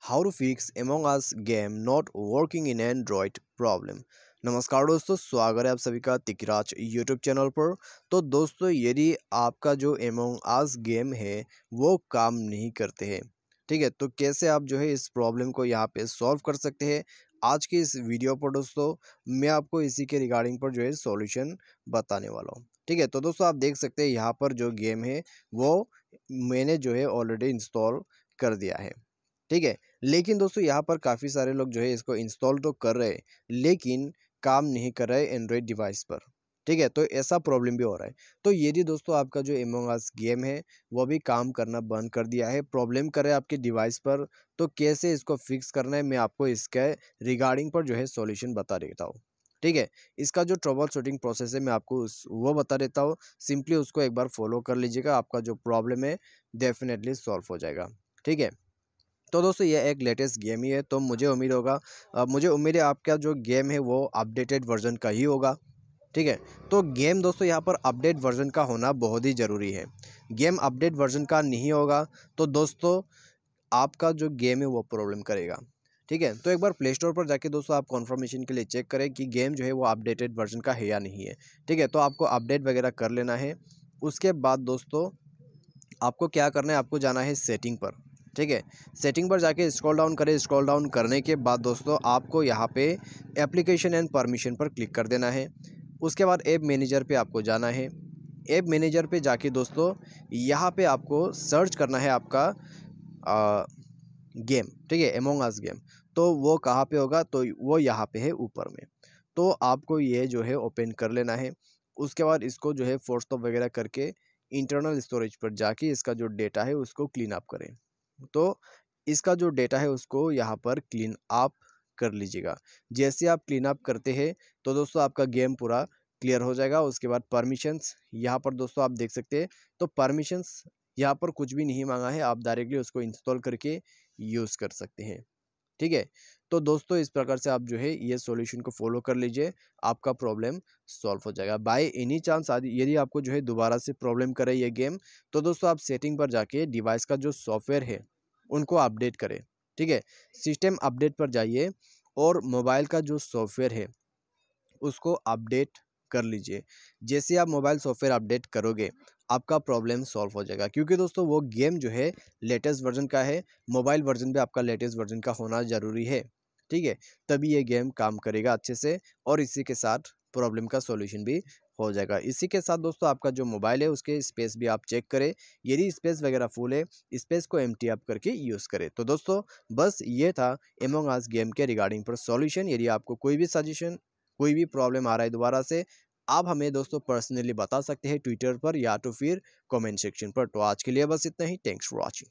How to fix among us game not working in Android problem. नमस्कार दोस्तों, स्वागत है आप सभी का तिकराज यूट्यूब चैनल पर। तो दोस्तों, यदि आपका जो एमोंग अस गेम है वो काम नहीं करते हैं, ठीक है, तो कैसे आप जो है इस प्रॉब्लम को यहाँ पे सॉल्व कर सकते हैं। आज की इस वीडियो पर दोस्तों मैं आपको इसी के रिगार्डिंग पर जो है सॉल्यूशन बताने वाला हूँ। ठीक है, तो दोस्तों आप देख सकते हैं यहाँ पर जो गेम है वो मैंने जो है ऑलरेडी इंस्टॉल कर दिया है। ठीक है, लेकिन दोस्तों यहाँ पर काफ़ी सारे लोग जो है इसको इंस्टॉल तो कर रहे हैं लेकिन काम नहीं कर रहे एंड्रॉयड डिवाइस पर। ठीक है, तो ऐसा प्रॉब्लम भी हो रहा है। तो यदि दोस्तों आपका जो एमोंग अस गेम है वो भी काम करना बंद कर दिया है, प्रॉब्लम कर रहा है आपके डिवाइस पर, तो कैसे इसको फिक्स करना है मैं आपको इसके रिगार्डिंग पर जो है सॉल्यूशन बता देता हूँ। ठीक है, इसका जो ट्रबल शूटिंग प्रोसेस है मैं आपको वो बता देता हूँ। सिंपली उसको एक बार फॉलो कर लीजिएगा, आपका जो प्रॉब्लम है डेफिनेटली सॉल्व हो जाएगा। ठीक है, तो दोस्तों ये एक लेटेस्ट गेम ही है, तो मुझे उम्मीद है आपका जो गेम है वो अपडेटेड वर्जन का ही होगा। ठीक है, तो गेम दोस्तों यहाँ पर अपडेट वर्जन का होना बहुत ही ज़रूरी है। गेम अपडेट वर्जन का नहीं होगा तो दोस्तों आपका जो गेम है वो प्रॉब्लम करेगा। ठीक है, तो एक बार प्ले स्टोर पर जाके दोस्तों आप कन्फर्मेशन के लिए चेक करें कि गेम जो है वो अपडेटेड वर्जन का है या नहीं है। ठीक है, तो आपको अपडेट वगैरह कर लेना है। उसके बाद दोस्तों आपको क्या करना है, आपको जाना है सेटिंग पर। ठीक है, सेटिंग पर जाके स्क्रॉल डाउन करें। स्क्रॉल डाउन करने के बाद दोस्तों आपको यहाँ पे एप्लीकेशन एंड परमिशन पर क्लिक कर देना है। उसके बाद ऐप मैनेजर पे आपको जाना है। ऐप मैनेजर पे जाके दोस्तों यहाँ पे आपको सर्च करना है आपका गेम। ठीक है, एमोंग अस गेम, तो वो कहाँ पे होगा, तो वो यहाँ पे है ऊपर में। तो आपको ये जो है ओपन कर लेना है। उसके बाद इसको जो है फोर्स स्टॉप वगैरह करके इंटरनल स्टोरेज पर जाके इसका जो डेटा है उसको क्लीन अप करें। तो इसका जो डेटा है उसको यहाँ पर क्लीन अप कर लीजिएगा। जैसे आप क्लीन अप करते हैं तो दोस्तों आपका गेम पूरा क्लियर हो जाएगा। उसके बाद परमिशंस यहाँ पर दोस्तों आप देख सकते हैं, तो परमिशंस यहाँ पर कुछ भी नहीं मांगा है, आप डायरेक्टली उसको इंस्टॉल करके यूज़ कर सकते हैं। ठीक है, तो दोस्तों इस प्रकार से आप जो है ये सॉल्यूशन को फॉलो कर लीजिए, आपका प्रॉब्लम सॉल्व हो जाएगा। बाय एनी चांस यदि आपको जो है दोबारा से प्रॉब्लम करे ये गेम, तो दोस्तों आप सेटिंग पर जाके डिवाइस का जो सॉफ्टवेयर है उनको अपडेट करें। ठीक है, सिस्टम अपडेट पर जाइए और मोबाइल का जो सॉफ्टवेयर है उसको अपडेट कर लीजिए। जैसे आप मोबाइल सॉफ्टवेयर अपडेट करोगे आपका प्रॉब्लम सॉल्व हो जाएगा, क्योंकि दोस्तों वो गेम जो है लेटेस्ट वर्जन का है। मोबाइल वर्जन भी आपका लेटेस्ट वर्जन का होना ज़रूरी है। ठीक है, तभी ये गेम काम करेगा अच्छे से और इसी के साथ प्रॉब्लम का सॉल्यूशन भी हो जाएगा। इसी के साथ दोस्तों आपका जो मोबाइल है उसके स्पेस भी आप चेक करें, यदि स्पेस वगैरह फुल है स्पेस को एम्प्टी अप करके यूज़ करें। तो दोस्तों बस ये था एमोंग अस गेम के रिगार्डिंग पर सॉल्यूशन। यदि आपको कोई भी सजेशन, कोई भी प्रॉब्लम आ रहा है दोबारा से, आप हमें दोस्तों पर्सनली बता सकते हैं ट्विटर पर या तो फिर कमेंट सेक्शन पर। तो आज के लिए बस इतना ही। Thanks for watching.